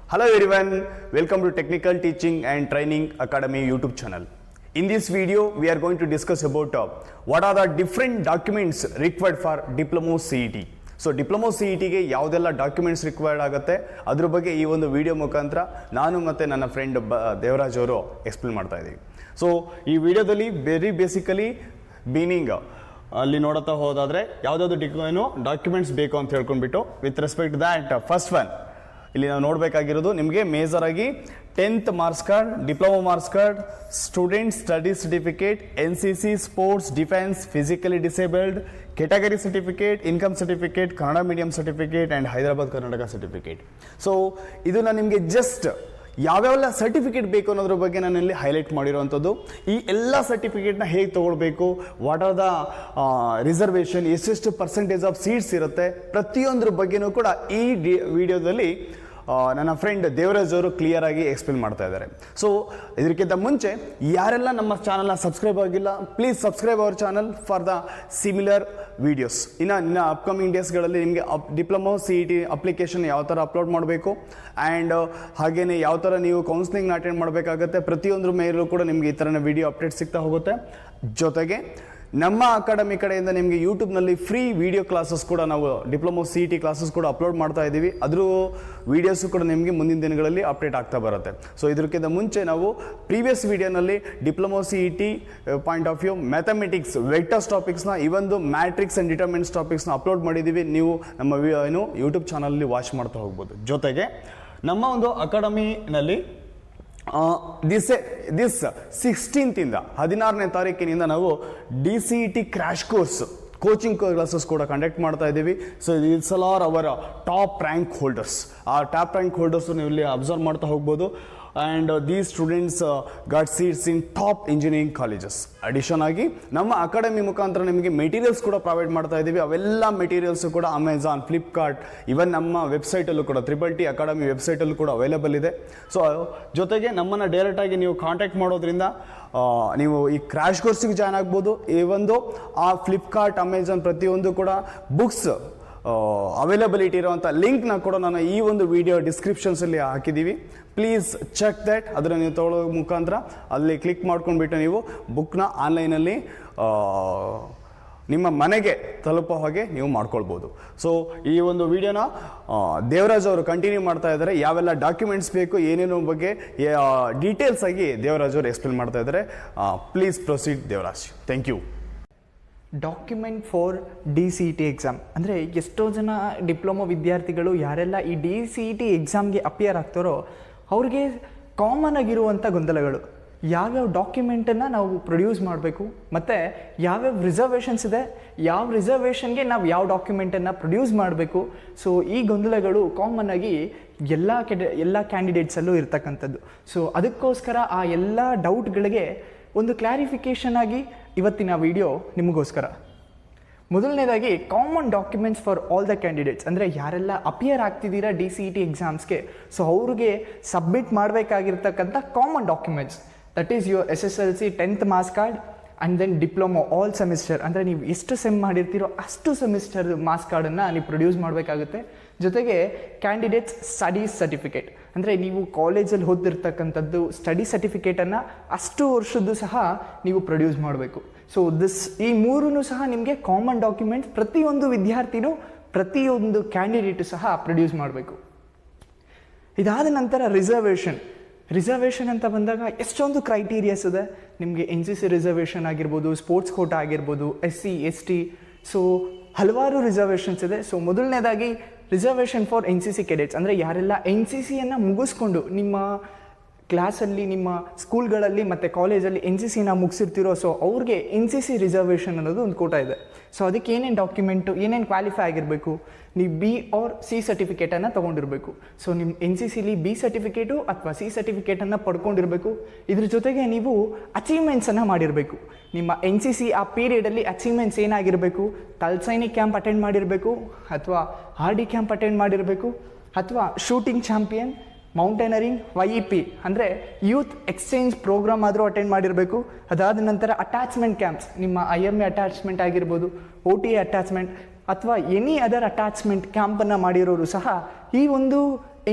Hello everyone, welcome to Technical Teaching and Training Academy YouTube channel. In this video, we are going to discuss about what are the different documents required for Diploma CET. So diploma C E ಟಿಗೆ ಯಾವುದೆಲ್ಲ documents required ಆಗುತ್ತೆ ಅದ್ರ ಬಗ್ಗೆ ಈ ಒಂದು video ಮುಖಾಂತರ ನಾನು ಮತ್ತು ನನ್ನ ಫ್ರೆಂಡ್ ದೇವರಾಜ್ ಅವರು ಎಕ್ಸ್ಪ್ಲೇನ್ ಮಾಡ್ತಾ ಇದ್ದೀವಿ. ಸೊ ಈ ವಿಡಿಯೋದಲ್ಲಿ ವೆರಿ ಬೇಸಿಕಲಿ ಮೀನಿಂಗ್ ಅಲ್ಲಿ ನೋಡುತ್ತಾ ಹೋದಾದರೆ ಯಾವುದಾದ್ರು ಡಾಕ್ಯುಮೆಂಟ್ಸ್ ಬೇಕು ಅಂತ ಹೇಳ್ಕೊಂಡ್ಬಿಟ್ಟು with respect that first one ಇಲ್ಲಿ ನಾವು ನೋಡಬೇಕಾಗಿರೋದು ನಿಮಗೆ ಮೇಜರ್ ಆಗಿ 10th marks card, diploma marks card, student study certificate, NCC sports, defence, physically disabled, category certificate, income certificate, Kannada medium certificate and Hyderabad Karnataka certificate. So ಇದು ನಾನು ನಿಮಗೆ ಜಸ್ಟ್ ಯಾವ್ಯಾವೆಲ್ಲ ಸರ್ಟಿಫಿಕೇಟ್ ಬೇಕು ಅನ್ನೋದ್ರ ಬಗ್ಗೆ ನಾನು ಇಲ್ಲಿ ಹೈಲೈಟ್ ಮಾಡಿರೋವಂಥದ್ದು. ಈ ಎಲ್ಲ ಸರ್ಟಿಫಿಕೇಟ್ನ ಹೇಗೆ ತೊಗೊಳ್ಬೇಕು, ವಾಟ್ ಆರ್ ದ ರಿಸರ್ವೇಷನ್, ಎಷ್ಟೆಷ್ಟು ಪರ್ಸೆಂಟೇಜ್ ಆಫ್ ಸೀಟ್ಸ್ ಇರುತ್ತೆ, ಪ್ರತಿಯೊಂದ್ರ ಬಗ್ಗೆನೂ ಕೂಡ ಈ ವಿಡಿಯೋದಲ್ಲಿ ನನ್ನ ಫ್ರೆಂಡ್ ದೇವರಾಜ್ ಅವರು ಕ್ಲಿಯರ್ ಆಗಿ ಎಕ್ಸ್ಪ್ಲೇನ್ ಮಾಡ್ತಾ ಇದ್ದಾರೆ. ಸೊ ಇದಕ್ಕಿಂತ ಮುಂಚೆ ಯಾರೆಲ್ಲ ನಮ್ಮ ಚಾನಲ್ನ ಸಬ್ಸ್ಕ್ರೈಬ್ ಆಗಿಲ್ಲ, please subscribe our channel for the similar videos. ಇನ್ನು ಅಪ್ಕಮಿಂಗ್ ಡೇಸ್ಗಳಲ್ಲಿ ನಿಮಗೆ diploma C E T application ಯಾವ ಥರ ಅಪ್ಲೋಡ್ ಮಾಡಬೇಕು ಆ್ಯಂಡ್ ಹಾಗೆಯೇ ಯಾವ ಥರ ನೀವು ಕೌನ್ಸಿಲಿಂಗ್ನ ಅಟೆಂಡ್ ಮಾಡಬೇಕಾಗತ್ತೆ, ಪ್ರತಿಯೊಂದ್ರ ಮೇಲೂ ಕೂಡ ನಿಮಗೆ ಈ ಥರನ ವಿಡಿಯೋ ಅಪ್ಡೇಟ್ ಸಿಗ್ತಾ ಹೋಗುತ್ತೆ. ಜೊತೆಗೆ ನಮ್ಮ ಅಕಾಡೆಮಿ ಕಡೆಯಿಂದ ನಿಮಗೆ ಯೂಟ್ಯೂಬ್ನಲ್ಲಿ ಫ್ರೀ ವಿಡಿಯೋ ಕ್ಲಾಸಸ್ ಕೂಡ ನಾವು diploma C E T classes ಕೂಡ ಅಪ್ಲೋಡ್ ಮಾಡ್ತಾ ಇದ್ದೀವಿ. ಅದ್ರ ವೀಡಿಯೋಸು ಕೂಡ ನಿಮಗೆ ಮುಂದಿನ ದಿನಗಳಲ್ಲಿ ಅಪ್ಡೇಟ್ ಆಗ್ತಾ ಬರುತ್ತೆ. ಸೊ ಇದಕ್ಕಿಂತ ಮುಂಚೆ ನಾವು ಪ್ರೀವಿಯಸ್ ವಿಡಿಯೋನಲ್ಲಿ diploma C E T point of view mathematics vectors ಟಾಪಿಕ್ಸ್ನ ಇವೊಂದು ಮ್ಯಾಟ್ರಿಕ್ಸ್ ಆ್ಯಂಡ್ ಡಿಟರ್ಮಿನೆಂಟ್ಸ್ ಟಾಪಿಕ್ಸ್ನ ಅಪ್ಲೋಡ್ ಮಾಡಿದ್ದೀವಿ. ನೀವು ನಮ್ಮ ಯೂಟ್ಯೂಬ್ ಚಾನಲಲ್ಲಿ ವಾಚ್ ಮಾಡ್ತಾ ಹೋಗ್ಬೋದು. ಜೊತೆಗೆ ನಮ್ಮ ಒಂದು ಅಕಾಡೆಮಿನಲ್ಲಿ ದಿಸ್ 16th 16ನೇ ತಾರೀಕಿನಿಂದ ನಾವು DCET crash course coaching classes ಕೂಡ ಕಂಡಕ್ಟ್ ಮಾಡ್ತಾ ಇದ್ದೀವಿ. So it's are our top rank holders. ಆ ಟಾಪ್ ರ್ಯಾಂಕ್ ಹೋಲ್ಡರ್ಸ್ ನೀವು ಇಲ್ಲಿ ಅಬ್ಸರ್ವ್ ಮಾಡ್ತಾ ಹೋಗ್ಬೋದು. And these students got seats in top engineering colleges. Addition ಆಗಿ ನಮ್ಮ ಅಕಾಡೆಮಿ ಮುಖಾಂತರ ನಿಮಗೆ ಮೆಟೀರಿಯಲ್ಸ್ ಕೂಡ ಪ್ರೊವೈಡ್ ಮಾಡ್ತಾ ಇದ್ದೀವಿ. ಅವೆಲ್ಲ ಮೆಟೀರಿಯಲ್ಸು ಕೂಡ ಅಮೆಝಾನ್, ಫ್ಲಿಪ್ಕಾರ್ಟ್, ಇವನ್ ನಮ್ಮ ವೆಬ್ಸೈಟಲ್ಲೂ ಕೂಡ TTT ಅಕಾಡೆಮಿ ವೆಬ್ಸೈಟಲ್ಲೂ ಕೂಡ ಅವೈಲೇಬಲ್ ಇದೆ. ಸೊ ಜೊತೆಗೆ ನಮ್ಮನ್ನು ಡೈರೆಕ್ಟಾಗಿ ನೀವು ಕಾಂಟ್ಯಾಕ್ಟ್ ಮಾಡೋದ್ರಿಂದ ನೀವು ಈ ಕ್ರ್ಯಾಶ್ ಕೋರ್ಸಿಗೆ ಜಾಯ್ನ್ ಆಗ್ಬೋದು. ಈ ಒಂದು ಆ ಫ್ಲಿಪ್ಕಾರ್ಟ್, ಅಮೆಝಾನ್ ಪ್ರತಿಯೊಂದು ಕೂಡ ಬುಕ್ಸ್ ಅವೈಲಬಿಲಿಟಿ ಇರುವಂಥ ಲಿಂಕ್ನ ಕೂಡ ನಾನು ಈ ಒಂದು ವಿಡಿಯೋ ಡಿಸ್ಕ್ರಿಪ್ಷನ್ಸಲ್ಲಿ ಹಾಕಿದ್ದೀವಿ. Please check that. ಅದನ್ನು ನೀವು ತೊಗೊಳ್ಳೋ ಮುಖಾಂತರ ಅಲ್ಲಿ ಕ್ಲಿಕ್ ಮಾಡ್ಕೊಂಡ್ಬಿಟ್ಟು ನೀವು ಬುಕ್ನ ಆನ್ಲೈನಲ್ಲಿ ನಿಮ್ಮ ಮನೆಗೆ ತಲುಪೋ ಹಾಗೆ ನೀವು ಮಾಡ್ಕೊಳ್ಬೋದು. ಸೊ ಈ ಒಂದು ವಿಡಿಯೋನ ದೇವರಾಜ್ ಅವರು ಕಂಟಿನ್ಯೂ ಮಾಡ್ತಾ ಇದ್ದಾರೆ. ಯಾವೆಲ್ಲ ಡಾಕ್ಯುಮೆಂಟ್ಸ್ ಬೇಕು, ಏನೇನೋ ಬಗ್ಗೆ ಡೀಟೇಲ್ಸ್ ಆಗಿ ದೇವರಾಜ್ ಅವರು ಎಕ್ಸ್ಪ್ಲೇನ್ ಮಾಡ್ತಾ ಇದ್ದಾರೆ. Please proceed Devaraj. Thank you. Document for DCET exam ಅಂದರೆ ಎಷ್ಟೋ ಜನ ಡಿಪ್ಲೊಮೊ ವಿದ್ಯಾರ್ಥಿಗಳು ಯಾರೆಲ್ಲ ಈ DCET ಎಕ್ಸಾಮ್ಗೆ ಅಪಿಯರ್ ಆಗ್ತಾರೋ ಅವ್ರಿಗೆ ಕಾಮನ್ ಆಗಿರುವಂಥ ಗೊಂದಲಗಳು, ಯಾವ್ಯಾವ ಡಾಕ್ಯುಮೆಂಟನ್ನು ನಾವು ಪ್ರೊಡ್ಯೂಸ್ ಮಾಡಬೇಕು ಮತ್ತು ಯಾವ್ಯಾವ ರಿಸರ್ವೇಷನ್ಸ್ ಇದೆ, ಯಾವ ರಿಸರ್ವೇಷನ್ಗೆ ನಾವು ಯಾವ ಡಾಕ್ಯುಮೆಂಟನ್ನು ಪ್ರೊಡ್ಯೂಸ್ ಮಾಡಬೇಕು. ಸೊ ಈ ಗೊಂದಲಗಳು ಕಾಮನ್ ಆಗಿ ಎಲ್ಲ ಕ್ಯಾಂಡಿಡೇಟ್ಸಲ್ಲೂ ಇರ್ತಕ್ಕಂಥದ್ದು. ಸೊ ಅದಕ್ಕೋಸ್ಕರ ಆ ಎಲ್ಲ ಡೌಟ್ಗಳಿಗೆ ಒಂದು ಕ್ಲಾರಿಫಿಕೇಷನ್ ಆಗಿ ಇವತ್ತಿನ ವಿಡಿಯೋ ನಿಮಗೋಸ್ಕರ. ಮೊದಲನೇದಾಗಿ common documents for all the candidates ಅಂದರೆ ಯಾರೆಲ್ಲ ಅಪಿಯರ್ ಆಗ್ತಿದ್ದೀರಾ DCET ಎಕ್ಸಾಮ್ಸ್ಗೆ, ಸೊ ಅವ್ರಿಗೆ ಸಬ್ಮಿಟ್ ಮಾಡಬೇಕಾಗಿರ್ತಕ್ಕಂಥ common documents that is your SSLC 10th marks card and then diploma all semester ಅಂದರೆ ನೀವು ಎಷ್ಟು ಸೆಮ್ ಮಾಡಿರ್ತೀರೋ ಅಷ್ಟು ಸೆಮಿಸ್ಟರ್ ಮಾರ್ಕ್ಸ್ ಕಾರ್ಡನ್ನು ನೀವು ಪ್ರೊಡ್ಯೂಸ್ ಮಾಡಬೇಕಾಗುತ್ತೆ. ಜೊತೆಗೆ ಕ್ಯಾಂಡಿಡೇಟ್ಸ್ ಸ್ಟಡೀಸ್ ಸರ್ಟಿಫಿಕೇಟ್ ಅಂದರೆ ನೀವು ಕಾಲೇಜಲ್ಲಿ ಓದಿರ್ತಕ್ಕಂಥದ್ದು ಸ್ಟಡಿ ಸರ್ಟಿಫಿಕೇಟನ್ನು ಅಷ್ಟು ವರ್ಷದ್ದು ಸಹ ನೀವು ಪ್ರೊಡ್ಯೂಸ್ ಮಾಡಬೇಕು. ಸೊ ಈ ಮೂರೂ ಸಹ ನಿಮಗೆ ಕಾಮನ್ ಡಾಕ್ಯುಮೆಂಟ್ಸ್ ಪ್ರತಿಯೊಂದು ವಿದ್ಯಾರ್ಥಿನೂ ಪ್ರತಿಯೊಂದು ಕ್ಯಾಂಡಿಡೇಟು ಸಹ ಪ್ರೊಡ್ಯೂಸ್ ಮಾಡಬೇಕು. ಇದಾದ ನಂತರ ರಿಸರ್ವೇಷನ್ ಅಂತ ಬಂದಾಗ ಎಷ್ಟೊಂದು ಕ್ರೈಟೀರಿಯಾಸ್ ಇದೆ. ನಿಮಗೆ NCC ರಿಸರ್ವೇಷನ್ ಆಗಿರ್ಬೋದು, ಸ್ಪೋರ್ಟ್ಸ್ ಕೋಟಾ ಆಗಿರ್ಬೋದು, SC ST, ಸೊ ಹಲವಾರು ರಿಸರ್ವೇಷನ್ಸ್ ಇದೆ. ಸೊ ಮೊದಲನೇದಾಗಿ ರಿಸರ್ವೇಷನ್ ಫಾರ್ NCC ಕೆಡೆಟ್ಸ್ ಅಂದರೆ ಯಾರೆಲ್ಲ NCCಯನ್ನು ಮುಗಿಸ್ಕೊಂಡು ನಿಮ್ಮ ಕ್ಲಾಸಲ್ಲಿ, ನಿಮ್ಮ ಸ್ಕೂಲ್ಗಳಲ್ಲಿ ಮತ್ತು ಕಾಲೇಜಲ್ಲಿ NCCನ ಮುಗಿಸಿರ್ತೀರೋ ಸೊ ಅವ್ರಿಗೆ NCC ರಿಸರ್ವೇಷನ್ ಅನ್ನೋದು ಒಂದು ಕೋಟಾ ಇದೆ. ಸೊ ಅದಕ್ಕೆ ಏನೇನು ಡಾಕ್ಯುಮೆಂಟು, ಏನೇನು ಕ್ವಾಲಿಫೈ ಆಗಿರಬೇಕು, ನೀವು B or C ಸರ್ಟಿಫಿಕೇಟನ್ನು ತೊಗೊಂಡಿರಬೇಕು. ಸೊ ನಿಮ್ಮ NCCಲಿ B ಸರ್ಟಿಫಿಕೇಟು ಅಥವಾ C ಸರ್ಟಿಫಿಕೇಟನ್ನು ಪಡ್ಕೊಂಡಿರಬೇಕು. ಇದ್ರ ಜೊತೆಗೆ ನೀವು ಅಚೀವ್ಮೆಂಟ್ಸನ್ನು ಮಾಡಿರಬೇಕು. ನಿಮ್ಮ NCC ಆ ಪೀರಿಯಡಲ್ಲಿ ಅಚೀವ್ಮೆಂಟ್ಸ್ ಏನಾಗಿರಬೇಕು, ತಲ್ಸೈನಿಕ್ ಕ್ಯಾಂಪ್ ಅಟೆಂಡ್ ಮಾಡಿರಬೇಕು ಅಥವಾ RD ಕ್ಯಾಂಪ್ ಅಟೆಂಡ್ ಮಾಡಿರಬೇಕು ಅಥವಾ ಶೂಟಿಂಗ್ ಚಾಂಪಿಯನ್, ಮೌಂಟೇನರಿಂಗ್, YEP ಅಂದರೆ ಯೂತ್ ಎಕ್ಸ್ಚೇಂಜ್ ಪ್ರೋಗ್ರಾಮ್ ಆದರೂ ಅಟೆಂಡ್ ಮಾಡಿರಬೇಕು. ಅದಾದ ನಂತರ ಅಟ್ಯಾಚ್ಮೆಂಟ್ ಕ್ಯಾಂಪ್ಸ್, ನಿಮ್ಮ IMA ಅಟ್ಯಾಚ್ಮೆಂಟ್ ಆಗಿರ್ಬೋದು, OTA ಅಟ್ಯಾಚ್ಮೆಂಟ್ ಅಥವಾ ಎನಿ ಅದರ್ ಅಟ್ಯಾಚ್ಮೆಂಟ್ ಕ್ಯಾಂಪನ್ನು ಮಾಡಿರೋರು ಸಹ ಈ ಒಂದು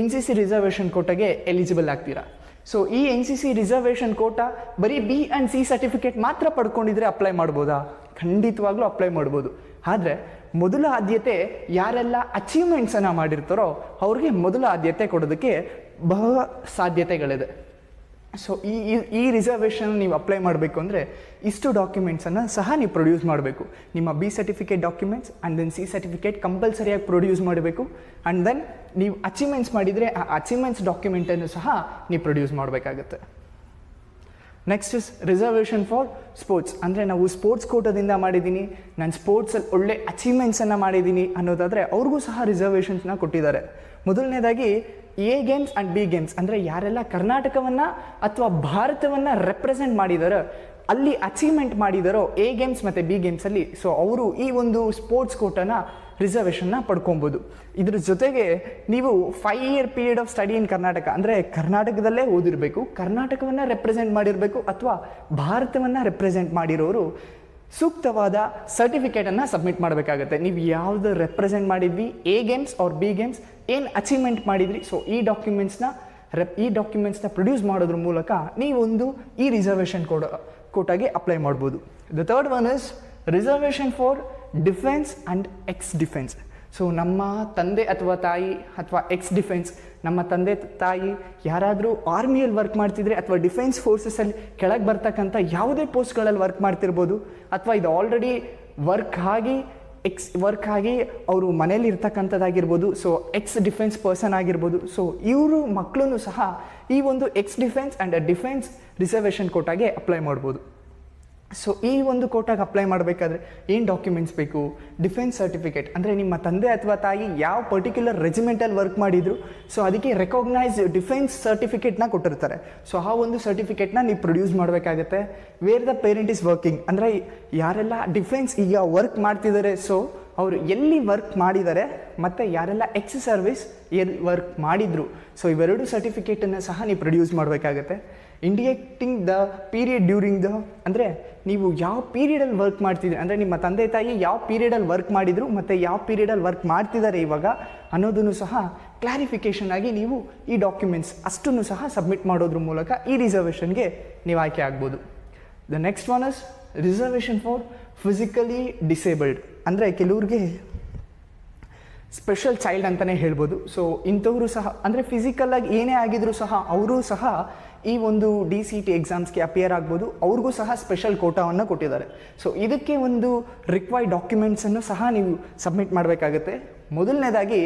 NCC ರಿಸರ್ವೇಷನ್ ಕೋಟಾಗೆ ಎಲಿಜಿಬಲ್ ಆಗ್ತೀರಾ. ಸೊ ಈ NCC ರಿಸರ್ವೇಷನ್ ಕೋಟಾ ಬರೀ B ಆ್ಯಂಡ್ C ಸರ್ಟಿಫಿಕೇಟ್ ಮಾತ್ರ ಪಡ್ಕೊಂಡಿದ್ರೆ ಅಪ್ಲೈ ಮಾಡ್ಬೋದಾ? ಖಂಡಿತವಾಗ್ಲೂ ಅಪ್ಲೈ ಮಾಡ್ಬೋದು. ಆದರೆ ಮೊದಲ ಆದ್ಯತೆ ಯಾರೆಲ್ಲ ಅಚೀವ್ಮೆಂಟ್ಸನ್ನು ಮಾಡಿರ್ತಾರೋ ಅವ್ರಿಗೆ ಮೊದಲ ಆದ್ಯತೆ ಕೊಡೋದಕ್ಕೆ ಬಹಳ ಸಾಧ್ಯತೆಗಳಿದೆ. ಸೊ ಈ ರಿಸರ್ವೇಷನ್ ನೀವು ಅಪ್ಲೈ ಮಾಡಬೇಕು ಅಂದರೆ ಇಷ್ಟು ಡಾಕ್ಯುಮೆಂಟ್ಸನ್ನು ಸಹ ನೀವು ಪ್ರೊಡ್ಯೂಸ್ ಮಾಡಬೇಕು. ನಿಮ್ಮ B certificate documents and then C certificate ಕಂಪಲ್ಸರಿಯಾಗಿ ಪ್ರೊಡ್ಯೂಸ್ ಮಾಡಬೇಕು. ಆ್ಯಂಡ್ ದೆನ್ ನೀವು ಅಚೀವ್ಮೆಂಟ್ಸ್ ಮಾಡಿದರೆ ಆ ಅಚೀವ್ಮೆಂಟ್ಸ್ ಡಾಕ್ಯುಮೆಂಟನ್ನು ಸಹ ನೀವು ಪ್ರೊಡ್ಯೂಸ್ ಮಾಡಬೇಕಾಗತ್ತೆ. Next is reservation for sports. ಅಂದರೆ ನಾವು ಸ್ಪೋರ್ಟ್ಸ್ ಕೋಟಾದಿಂದ ಮಾಡಿದ್ದೀನಿ, ನಾನು ಸ್ಪೋರ್ಟ್ಸಲ್ಲಿ ಒಳ್ಳೆ ಅಚೀವ್ಮೆಂಟ್ಸನ್ನು ಮಾಡಿದ್ದೀನಿ ಅನ್ನೋದಾದರೆ ಅವ್ರಿಗೂ ಸಹ ರಿಸರ್ವೇಷನ್ಸ್ನ ಕೊಟ್ಟಿದ್ದಾರೆ. ಮೊದಲನೇದಾಗಿ A games and B games, ಅಂದರೆ ಯಾರೆಲ್ಲ ಕರ್ನಾಟಕವನ್ನು ಅಥವಾ ಭಾರತವನ್ನು ರೆಪ್ರೆಸೆಂಟ್ ಮಾಡಿದಾರೋ ಅಲ್ಲಿ ಅಚೀವ್ಮೆಂಟ್ ಮಾಡಿದಾರೋ A ಗೇಮ್ಸ್ ಮತ್ತು B ಗೇಮ್ಸಲ್ಲಿ, ಸೊ ಅವರು ಈ ಒಂದು ಸ್ಪೋರ್ಟ್ಸ್ ಕೋಟಾನ ರಿಸರ್ವೇಷನ್ನ ಪಡ್ಕೊಬೋದು. ಇದ್ರ ಜೊತೆಗೆ ನೀವು 5 year period of study in Karnataka, ಅಂದರೆ ಕರ್ನಾಟಕದಲ್ಲೇ ಓದಿರಬೇಕು, ಕರ್ನಾಟಕವನ್ನು ರೆಪ್ರೆಸೆಂಟ್ ಮಾಡಿರಬೇಕು ಅಥವಾ ಭಾರತವನ್ನು ರೆಪ್ರೆಸೆಂಟ್ ಮಾಡಿರೋರು ಸೂಕ್ತವಾದ ಸರ್ಟಿಫಿಕೇಟನ್ನು ಸಬ್ಮಿಟ್ ಮಾಡಬೇಕಾಗತ್ತೆ. ನೀವು ಯಾವುದು ರೆಪ್ರೆಸೆಂಟ್ ಮಾಡಿದ್ವಿ, A games or B games, ಏನು ಅಚೀವ್ಮೆಂಟ್ ಮಾಡಿದ್ರಿ, ಸೊ ಈ ಡಾಕ್ಯುಮೆಂಟ್ಸ್ನ ಪ್ರೊಡ್ಯೂಸ್ ಮಾಡೋದ್ರ ಮೂಲಕ ನೀವೊಂದು ಈ ರಿಸರ್ವೇಷನ್ ಕೋಟಾಗೆ ಅಪ್ಲೈ ಮಾಡ್ಬೋದು. The third one is reservation for defence and ex defence. So ನಮ್ಮ ತಂದೆ ಅಥವಾ ತಾಯಿ ಅಥವಾ ಎಕ್ಸ್ ಡಿಫೆನ್ಸ್, ನಮ್ಮ ತಂದೆ ತಾಯಿ ಯಾರಾದರೂ ಆರ್ಮಿಯಲ್ಲಿ ವರ್ಕ್ ಮಾಡ್ತಿದ್ರೆ ಅಥವಾ ಡಿಫೆನ್ಸ್ ಫೋರ್ಸಸಲ್ಲಿ ಕೆಳಗೆ ಬರ್ತಕ್ಕಂಥ ಯಾವುದೇ ಪೋಸ್ಟ್ಗಳಲ್ಲಿ ವರ್ಕ್ ಮಾಡ್ತಿರ್ಬೋದು, ಅಥವಾ ಇದು ಆಲ್ರೆಡಿ ವರ್ಕ್ ಆಗಿ ಅವರು ಮನೇಲಿ ಇರ್ತಕ್ಕಂಥದ್ದಾಗಿರ್ಬೋದು. ಸೊ ಎಕ್ಸ್ ಡಿಫೆನ್ಸ್ ಪರ್ಸನ್ ಆಗಿರ್ಬೋದು. ಸೊ ಇವರು ಮಕ್ಕಳನ್ನು ಸಹ ಈ ಒಂದು ex defence and defence reservation ಕೋಟಾಗೆ ಅಪ್ಲೈ ಮಾಡ್ಬೋದು. ಸೊ ಈ ಒಂದು ಕೋಟಾಗೆ ಅಪ್ಲೈ ಮಾಡಬೇಕಾದ್ರೆ ಏನು ಡಾಕ್ಯುಮೆಂಟ್ಸ್ ಬೇಕು? ಡಿಫೆನ್ಸ್ ಸರ್ಟಿಫಿಕೇಟ್, ಅಂದರೆ ನಿಮ್ಮ ತಂದೆ ಅಥವಾ ತಾಯಿ ಯಾವ ಪರ್ಟಿಕ್ಯುಲರ್ ರೆಜಿಮೆಂಟಲ್ಲಿ ವರ್ಕ್ ಮಾಡಿದ್ರು, ಸೊ ಅದಕ್ಕೆ ರೆಕಾಗ್ನೈಸ್ ಡಿಫೆನ್ಸ್ ಸರ್ಟಿಫಿಕೇಟ್ನ ಕೊಟ್ಟಿರ್ತಾರೆ. ಸೊ ಆ ಒಂದು ಸರ್ಟಿಫಿಕೇಟ್ನ ನೀವು ಪ್ರೊಡ್ಯೂಸ್ ಮಾಡಬೇಕಾಗತ್ತೆ. Where the parent is working, ಅಂದರೆ ಯಾರೆಲ್ಲ ಡಿಫೆನ್ಸ್ ಈಗ ವರ್ಕ್ ಮಾಡ್ತಿದ್ದಾರೆ, ಸೊ ಅವರು ಎಲ್ಲಿ ವರ್ಕ್ ಮಾಡಿದ್ದಾರೆ ಮತ್ತು ಯಾರೆಲ್ಲ ಎಕ್ಸ್ ಸರ್ವಿಸ್ ಎಲ್ಲಿ ವರ್ಕ್ ಮಾಡಿದ್ರು, ಸೊ ಇವೆರಡು ಸರ್ಟಿಫಿಕೇಟನ್ನು ಸಹ ನೀವು ಪ್ರೊಡ್ಯೂಸ್ ಮಾಡಬೇಕಾಗತ್ತೆ. Indicating the period during the, ಅಂದರೆ ನೀವು ಯಾವ ಪೀರಿಯಡಲ್ಲಿ ವರ್ಕ್ ಮಾಡ್ತಿದ್ದೀರಿ, ಅಂದರೆ ನಿಮ್ಮ ತಂದೆ ತಾಯಿ ಯಾವ ಪೀರಿಯಡಲ್ಲಿ ವರ್ಕ್ ಮಾಡಿದರು ಮತ್ತು ಯಾವ ಪೀರಿಯಡಲ್ಲಿ ವರ್ಕ್ ಮಾಡ್ತಿದ್ದಾರೆ ಇವಾಗ ಅನ್ನೋದನ್ನು ಸಹ ಕ್ಲಾರಿಫಿಕೇಷನ್ ಆಗಿ ನೀವು ಈ ಡಾಕ್ಯುಮೆಂಟ್ಸ್ ಅಷ್ಟನ್ನು ಸಹ ಸಬ್ಮಿಟ್ ಮಾಡೋದ್ರ ಮೂಲಕ ಈ ರಿಸರ್ವೇಷನ್ಗೆ ನೀವು ಆಯ್ಕೆ ಆಗ್ಬೋದು. The next one is reservation for physically disabled, ಅಂದರೆ ಕೆಲವ್ರಿಗೆ ಸ್ಪೆಷಲ್ ಚೈಲ್ಡ್ ಅಂತಲೇ ಹೇಳ್ಬೋದು. ಸೊ ಇಂಥವರು ಸಹ, ಅಂದರೆ ಫಿಸಿಕಲಾಗಿ ಏನೇ ಆಗಿದ್ರೂ ಸಹ ಅವರು ಸಹ ಈ ಒಂದು DCT ಎಕ್ಸಾಮ್ಸ್ಗೆ ಅಪಿಯರ್ ಆಗ್ಬೋದು. ಅವ್ರಿಗೂ ಸಹ ಸ್ಪೆಷಲ್ ಕೋಟಾವನ್ನು ಕೊಟ್ಟಿದ್ದಾರೆ. ಸೊ ಇದಕ್ಕೆ ಒಂದು ರಿಕ್ವೈರ್ಡ್ ಡಾಕ್ಯುಮೆಂಟ್ಸನ್ನು ಸಹ ನೀವು ಸಬ್ಮಿಟ್ ಮಾಡಬೇಕಾಗತ್ತೆ. ಮೊದಲನೇದಾಗಿ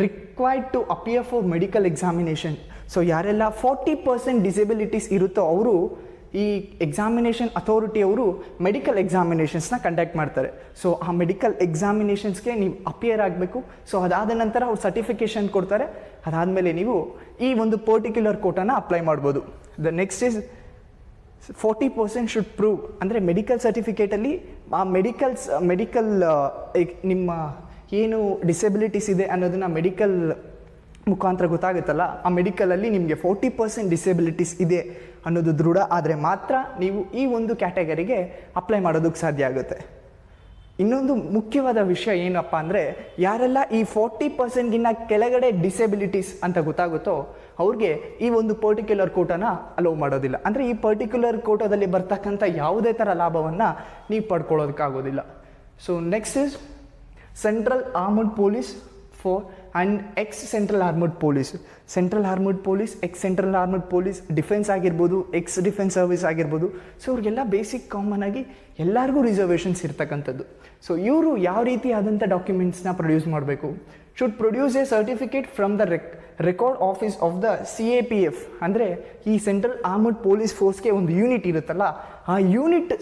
required to appear for medical examination. So ಯಾರೆಲ್ಲ 40% ಡಿಸೆಬಿಲಿಟೀಸ್ ಇರುತ್ತೋ ಅವರು ಈ ಎಕ್ಸಾಮಿನೇಷನ್ ಅಥಾರಿಟಿ ಅವರು ಮೆಡಿಕಲ್ ಎಕ್ಸಾಮಿನೇಷನ್ಸ್ನ ಕಂಡಕ್ಟ್ ಮಾಡ್ತಾರೆ. ಸೊ ಆ ಮೆಡಿಕಲ್ ಎಕ್ಸಾಮಿನೇಷನ್ಸ್ಗೆ ನೀವು ಅಪಿಯರ್ ಆಗಬೇಕು. ಸೊ ಅದಾದ ನಂತರ ಅವ್ರು ಸರ್ಟಿಫಿಕೇಷನ್ ಕೊಡ್ತಾರೆ. ಅದಾದಮೇಲೆ ನೀವು ಈ ಒಂದು ಪರ್ಟಿಕ್ಯುಲರ್ ಕೋಟಾನ ಅಪ್ಲೈ ಮಾಡ್ಬೋದು. The next is 40% should prove, ಅಂದರೆ ಮೆಡಿಕಲ್ ಸರ್ಟಿಫಿಕೇಟಲ್ಲಿ ಆ ಮೆಡಿಕಲ್ ನಿಮ್ಮ ಏನು ಡಿಸೆಬಿಲಿಟೀಸ್ ಇದೆ ಅನ್ನೋದನ್ನ ಮೆಡಿಕಲ್ ಮುಖಾಂತರ ಗೊತ್ತಾಗುತ್ತಲ್ಲ, ಆ ಮೆಡಿಕಲಲ್ಲಿ ನಿಮಗೆ 40% ಡಿಸೆಬಿಲಿಟೀಸ್ ಇದೆ ಅನ್ನೋದು ದೃಢ ಆದರೆ ಮಾತ್ರ ನೀವು ಈ ಒಂದು ಕ್ಯಾಟಗರಿಗೆ ಅಪ್ಲೈ ಮಾಡೋದಕ್ಕೆ ಸಾಧ್ಯ ಆಗುತ್ತೆ. ಇನ್ನೊಂದು ಮುಖ್ಯವಾದ ವಿಷಯ ಏನಪ್ಪ ಅಂದರೆ, ಯಾರೆಲ್ಲ ಈ 40%ಗಿನ್ನ ಕೆಳಗಡೆ ಡಿಸೆಬಿಲಿಟೀಸ್ ಅಂತ ಗೊತ್ತಾಗುತ್ತೋ ಅವ್ರಿಗೆ ಈ ಒಂದು ಪರ್ಟಿಕ್ಯುಲರ್ ಕೋಟಾನ ಅಲೋವ್ ಮಾಡೋದಿಲ್ಲ. ಅಂದರೆ ಈ ಪರ್ಟಿಕ್ಯುಲರ್ ಕೋಟಾದಲ್ಲಿ ಬರ್ತಕ್ಕಂಥ ಯಾವುದೇ ಥರ ಲಾಭವನ್ನು ನೀವು ಪಡ್ಕೊಳ್ಳೋದಕ್ಕಾಗೋದಿಲ್ಲ. So next is central armed police force and ex central armed police. Central armed police, ex central armed police, defence ಆಗಿರ್ಬೋದು, ಎಕ್ಸ್ ಡಿಫೆನ್ಸ್ ಸರ್ವಿಸ್ ಆಗಿರ್ಬೋದು. ಸೊ ಅವ್ರಿಗೆಲ್ಲ ಬೇಸಿಕ್ ಕಾಮನ್ ಆಗಿ ಎಲ್ಲರಿಗೂ ರಿಸರ್ವೇಷನ್ಸ್ ಇರ್ತಕ್ಕಂಥದ್ದು. ಸೊ ಇವರು ಯಾವ ರೀತಿ ಆದಂಥ ಡಾಕ್ಯುಮೆಂಟ್ಸ್ನ ಪ್ರೊಡ್ಯೂಸ್ ಮಾಡಬೇಕು? Should produce a certificate from the record office of the CAPF. ಅಂದರೆ ಈ ಸೆಂಟ್ರಲ್ ಆರ್ಮಡ್ ಪೊಲೀಸ್ ಫೋರ್ಸ್ಗೆ ಒಂದು ಯೂನಿಟ್ ಇರುತ್ತಲ್ಲ, ಆ ಯೂನಿಟ್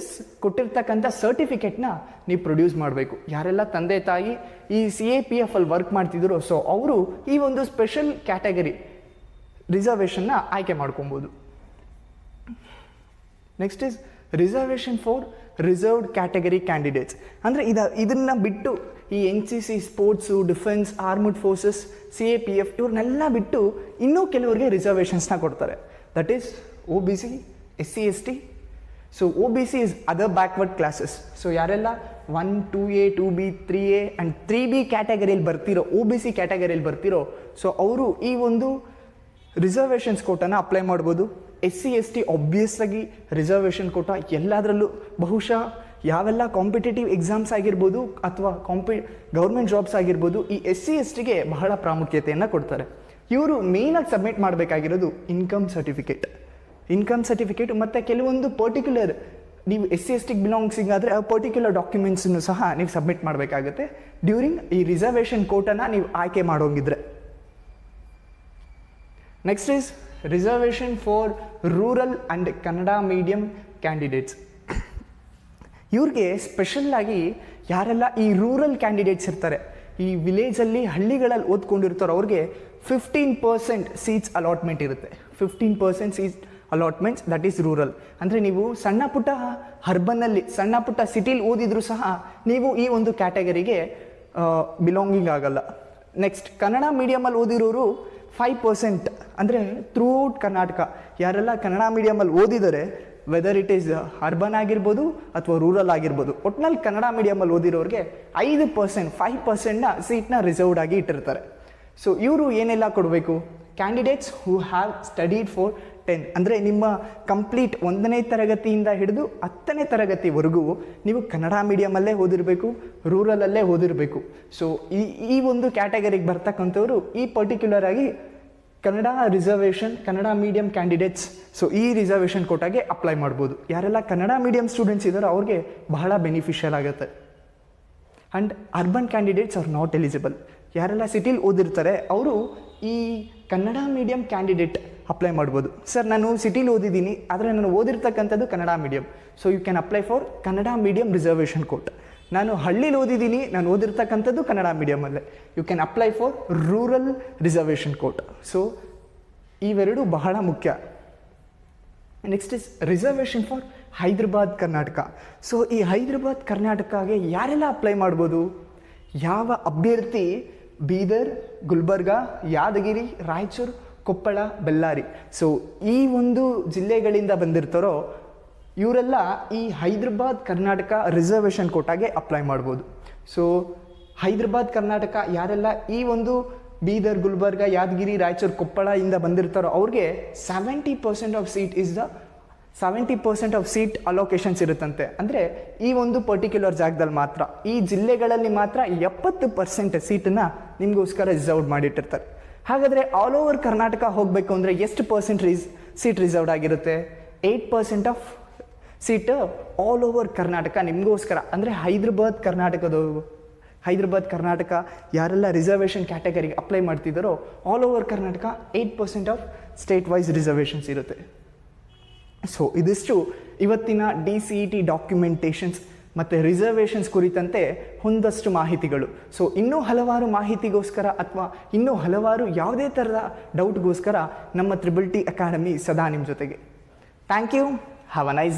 ಕೊಟ್ಟಿರ್ತಕ್ಕಂಥ ಸರ್ಟಿಫಿಕೇಟ್ನ ನೀವು ಪ್ರೊಡ್ಯೂಸ್ ಮಾಡಬೇಕು. ಯಾರೆಲ್ಲ ತಂದೆ ತಾಯಿ ಈ CAPF ಅಲ್ಲಿ ವರ್ಕ್ ಮಾಡ್ತಿದ್ರು, ಸೊ ಅವರು ಈ ಒಂದು ಸ್ಪೆಷಲ್ ಕ್ಯಾಟಗರಿ ರಿಸರ್ವೇಷನ್ನ ಆಯ್ಕೆ ಮಾಡ್ಕೊಬೋದು. Next is reservation for reserved category candidates. ಅಂದರೆ ಇದನ್ನು ಬಿಟ್ಟು ಈ NCC, sports, defence, armed forces, CAPF ಇವ್ರನ್ನೆಲ್ಲ ಬಿಟ್ಟು ಇನ್ನೂ ಕೆಲವರಿಗೆ ರಿಸರ್ವೇಷನ್ಸ್ನ ಕೊಡ್ತಾರೆ. That is OBC, SC ST, so OBC is other backward classes. So ಯಾರೆಲ್ಲ 1, 2A, 2B, 3A and 3B ಕ್ಯಾಟಗರಿಯಲ್ಲಿ ಬರ್ತಿರೋ, OBC ಕ್ಯಾಟಗರಿಯಲ್ಲಿ ಬರ್ತಿರೋ, ಸೊ ಅವರು ಈ ಒಂದು ರಿಸರ್ವೇಷನ್ಸ್ ಕೋಟಾನ ಅಪ್ಲೈ ಮಾಡ್ಬೋದು. SC ST ಆಬ್ವಿಯಸ್ ಆಗಿ ರಿಸರ್ವೇಷನ್ ಕೋಟಾ ಎಲ್ಲದರಲ್ಲೂ ಬಹುಶಃ ಯಾವೆಲ್ಲ ಕಾಂಪಿಟೇಟಿವ್ ಎಕ್ಸಾಮ್ಸ್ ಆಗಿರ್ಬೋದು ಅಥವಾ ಗೌರ್ಮೆಂಟ್ ಜಾಬ್ಸ್ ಆಗಿರ್ಬೋದು, ಈ SC STಗೆ ಬಹಳ ಪ್ರಾಮುಖ್ಯತೆಯನ್ನು ಕೊಡ್ತಾರೆ. ಇವರು ಮೇಯ್ನಾಗಿ ಸಬ್ಮಿಟ್ ಮಾಡಬೇಕಾಗಿರೋದು ಇನ್ಕಮ್ ಸರ್ಟಿಫಿಕೇಟ್ ಮತ್ತು ಕೆಲವೊಂದು ಪರ್ಟಿಕ್ಯುಲರ್, ನೀವು SC STಗೆ ಬಿಲಾಂಗ್ಸಿಂಗ್ ಆದರೆ ಆ ಪರ್ಟಿಕ್ಯುಲರ್ ಡಾಕ್ಯುಮೆಂಟ್ಸನ್ನು ಸಹ ನೀವು ಸಬ್ಮಿಟ್ ಮಾಡಬೇಕಾಗುತ್ತೆ ಡ್ಯೂರಿಂಗ್ ಈ ರಿಸರ್ವೇಷನ್ ಕೋಟನ ನೀವು ಆಯ್ಕೆ ಮಾಡೋಂಗಿದ್ರೆ. Next is reservation for rural and Kannada medium candidates. ಇವ್ರಿಗೆ ಸ್ಪೆಷಲ್ಲಾಗಿ ಯಾರೆಲ್ಲ ಈ ರೂರಲ್ ಕ್ಯಾಂಡಿಡೇಟ್ಸ್ ಇರ್ತಾರೆ, ಈ ವಿಲೇಜಲ್ಲಿ ಹಳ್ಳಿಗಳಲ್ಲಿ ಓದ್ಕೊಂಡಿರ್ತಾರೋ ಅವ್ರಿಗೆ 15% ಸೀಟ್ಸ್ ಅಲಾಟ್ಮೆಂಟ್ ಇರುತ್ತೆ. 15% ಸೀಟ್ಸ್ ಅಲಾಟ್ಮೆಂಟ್ಸ್, ದಟ್ ಈಸ್ ರೂರಲ್. ಅಂದರೆ ನೀವು ಸಣ್ಣ ಪುಟ್ಟ ಅರ್ಬನ್ನಲ್ಲಿ, ಸಣ್ಣ ಪುಟ್ಟ ಸಿಟಿಲಿ ಓದಿದ್ರು ಸಹ ನೀವು ಈ ಒಂದು ಕ್ಯಾಟಗರಿಗೆ ಬಿಲಾಂಗಿಂಗ್ ಆಗಲ್ಲ. ನೆಕ್ಸ್ಟ್ ಕನ್ನಡ ಮೀಡಿಯಮಲ್ಲಿ ಓದಿರೋರು 5%, ಅಂದರೆ ಥ್ರೂಔಟ್ ಕರ್ನಾಟಕ ಯಾರೆಲ್ಲ ಕನ್ನಡ ಮೀಡಿಯಮಲ್ಲಿ ಓದಿದರೆ, ವೆದರ್ ಇಟ್ ಈಸ್ ಅರ್ಬನ್ ಆಗಿರ್ಬೋದು ಅಥವಾ ರೂರಲ್ ಆಗಿರ್ಬೋದು, ಒಟ್ಟಿನಲ್ಲಿ ಕನ್ನಡ ಮೀಡಿಯಮಲ್ಲಿ ಓದಿರೋರಿಗೆ 5%, 5%ನ ಸೀಟ್ನ ರಿಸರ್ವ್ಡ್ ಆಗಿ ಇಟ್ಟಿರ್ತಾರೆ. ಸೊ ಇವರು ಏನೆಲ್ಲ ಕೊಡಬೇಕು? Candidates who have studied for 10, ಅಂದರೆ ನಿಮ್ಮ ಕಂಪ್ಲೀಟ್ 1ನೇ ತರಗತಿಯಿಂದ ಹಿಡಿದು 10ನೇ ತರಗತಿವರೆಗೂ ನೀವು ಕನ್ನಡ ಮೀಡಿಯಮಲ್ಲೇ ಓದಿರಬೇಕು, ರೂರಲಲ್ಲೇ ಓದಿರಬೇಕು. ಸೊ ಈ ಒಂದು ಕ್ಯಾಟಗರಿಗೆ ಬರ್ತಕ್ಕಂಥವ್ರು ಈ ಪರ್ಟಿಕ್ಯುಲರ್ ಆಗಿ ಕನ್ನಡ ಮೀಡಿಯಂ ಕ್ಯಾಂಡಿಡೇಟ್ಸ್, ಸೊ ಈ ರಿಸರ್ವೇಷನ್ ಕೋಟಾಗೆ ಅಪ್ಲೈ ಮಾಡ್ಬೋದು. ಯಾರೆಲ್ಲ ಕನ್ನಡ ಮೀಡಿಯಂ ಸ್ಟೂಡೆಂಟ್ಸ್ ಇದ್ದಾರೋ ಅವ್ರಿಗೆ ಬಹಳ ಬೆನಿಫಿಷಿಯಲ್ ಆಗುತ್ತೆ. And urban candidates are not eligible. ಯಾರೆಲ್ಲ ಸಿಟಿಲಿ ಓದಿರ್ತಾರೆ ಅವರು ಈ ಕನ್ನಡ ಮೀಡಿಯಂ ಕ್ಯಾಂಡಿಡೇಟ್ ಅಪ್ಲೈ ಮಾಡ್ಬೋದು. ಸರ್ ನಾನು ಸಿಟಿಲಿ ಓದಿದ್ದೀನಿ, ಆದರೆ ನಾನು ಓದಿರ್ತಕ್ಕಂಥದ್ದು Kannada medium, so you can apply for Kannada medium reservation quota. ನಾನು ಹಳ್ಳಿಲಿ ಓದಿದ್ದೀನಿ, ನಾನು ಓದಿರ್ತಕ್ಕಂಥದ್ದು ಕನ್ನಡ ಮೀಡಿಯಮಲ್ಲೇ, you can apply for rural reservation quota. So ಇವೆರಡು ಬಹಳ ಮುಖ್ಯ. Next is reservation for Hyderabad Karnataka. So ಈ ಹೈದ್ರಾಬಾದ್ ಕರ್ನಾಟಕಗೆ ಯಾರೆಲ್ಲ ಅಪ್ಲೈ ಮಾಡ್ಬೋದು? ಯಾವ ಅಭ್ಯರ್ಥಿ ಬೀದರ್, ಗುಲ್ಬರ್ಗ, ಯಾದಗಿರಿ, ರಾಯಚೂರು, ಕೊಪ್ಪಳ, ಬಳ್ಳಾರಿ, ಸೊ ಈ ಒಂದು ಜಿಲ್ಲೆಗಳಿಂದ ಬಂದಿರ್ತಾರೋ ಇವರೆಲ್ಲ ಈ ಹೈದ್ರಾಬಾದ್ ಕರ್ನಾಟಕ ರಿಸರ್ವೇಷನ್ ಕೋಟಾಗೆ ಅಪ್ಲೈ ಮಾಡ್ಬೋದು. ಸೊ ಹೈದ್ರಾಬಾದ್ ಕರ್ನಾಟಕ ಯಾರೆಲ್ಲ ಈ ಒಂದು ಬೀದರ್, ಗುಲ್ಬರ್ಗ, ಯಾದಗಿರಿ, ರಾಯಚೂರು, ಕೊಪ್ಪಳ ಇಂದ ಬಂದಿರ್ತಾರೋ ಅವ್ರಿಗೆ 70% ಆಫ್ ಸೀಟ್ ಅಲೋಕೇಶನ್ಸ್ ಇರುತ್ತಂತೆ. ಅಂದರೆ ಈ ಒಂದು ಪರ್ಟಿಕ್ಯುಲರ್ ಜಾಗದಲ್ಲಿ ಮಾತ್ರ, ಈ ಜಿಲ್ಲೆಗಳಲ್ಲಿ ಮಾತ್ರ 70% ಸೀಟನ್ನು ನಿಮಗೋಸ್ಕರ ರಿಸರ್ವ್ಡ್ ಮಾಡಿಟ್ಟಿರ್ತಾರೆ. ಹಾಗಾದರೆ ಆಲ್ ಓವರ್ ಕರ್ನಾಟಕ ಹೋಗಬೇಕು ಅಂದರೆ ಎಷ್ಟು ಸೀಟ್ ರಿಸರ್ವ್ಡ್ ಆಗಿರುತ್ತೆ? 8% of seat all over Karnataka ನಿಮಗೋಸ್ಕರ. ಅಂದರೆ ಹೈದ್ರಾಬಾದ್ ಕರ್ನಾಟಕ ಯಾರೆಲ್ಲ ರಿಸರ್ವೇಷನ್ ಕ್ಯಾಟಗರಿಗೆ ಅಪ್ಲೈ ಮಾಡ್ತಿದ್ದಾರೋ all over Karnataka 8% of state wise reservations ಇರುತ್ತೆ. ಸೊ ಇದಿಷ್ಟು ಇವತ್ತಿನ DCET ಡಾಕ್ಯುಮೆಂಟೇಷನ್ಸ್ ಮತ್ತು ರಿಸರ್ವೇಷನ್ಸ್ ಕುರಿತಂತೆ ಒಂದಷ್ಟು ಮಾಹಿತಿಗಳು. ಸೊ ಇನ್ನೂ ಹಲವಾರು ಮಾಹಿತಿಗೋಸ್ಕರ ಅಥವಾ ಇನ್ನೂ ಹಲವಾರು ಯಾವುದೇ ಥರದ ಡೌಟ್ಗೋಸ್ಕರ ನಮ್ಮ TTT ಅಕಾಡೆಮಿ ಸದಾ ನಿಮ್ಮ ಜೊತೆಗೆ. Thank you. Have a nice